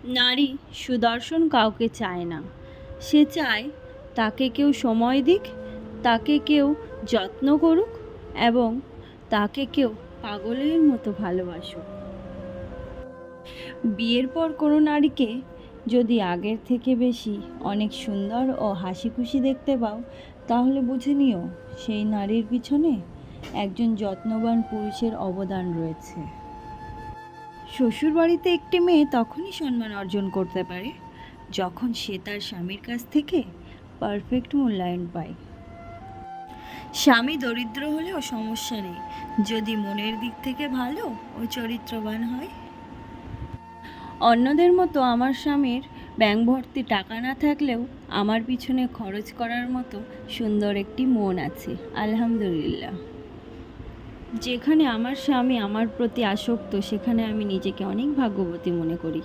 নারী সুদর্শন কাউকে চায় না। সে চায় তাকে কেউ সময় দিক, তাকে কেউ যত্ন করুক এবং তাকে কেউ পাগলের মতো ভালোবাসুক। বিয়ের পর কোনো নারীকে যদি আগের থেকে বেশি অনেক সুন্দর ও হাসি খুশি দেখতে পাও, তাহলে বুঝে নিও সেই নারীর পিছনে একজন যত্নবান পুরুষের অবদান রয়েছে। শ্বশুরবাড়িতে একটি মেয়ে তখনই সম্মান অর্জন করতে পারে যখন সে তার স্বামীর কাছ থেকে পারফেক্ট মূল্যায়ন পায়। স্বামী দরিদ্র হলেও সমস্যা নেই, যদি মনের দিক থেকে ভালো ও চরিত্রবান হয়। অন্যদের মতো আমার স্বামীর ব্যাংক ভর্তি টাকা না থাকলেও আমার পিছনে খরচ করার মতো সুন্দর একটি মন আছে, আলহামদুলিল্লাহ। যেখানে আমার স্বামী আমার প্রতি আসক্ত, সেখানে আমি নিজেকে অনেক ভাগ্যবতী মনে করি।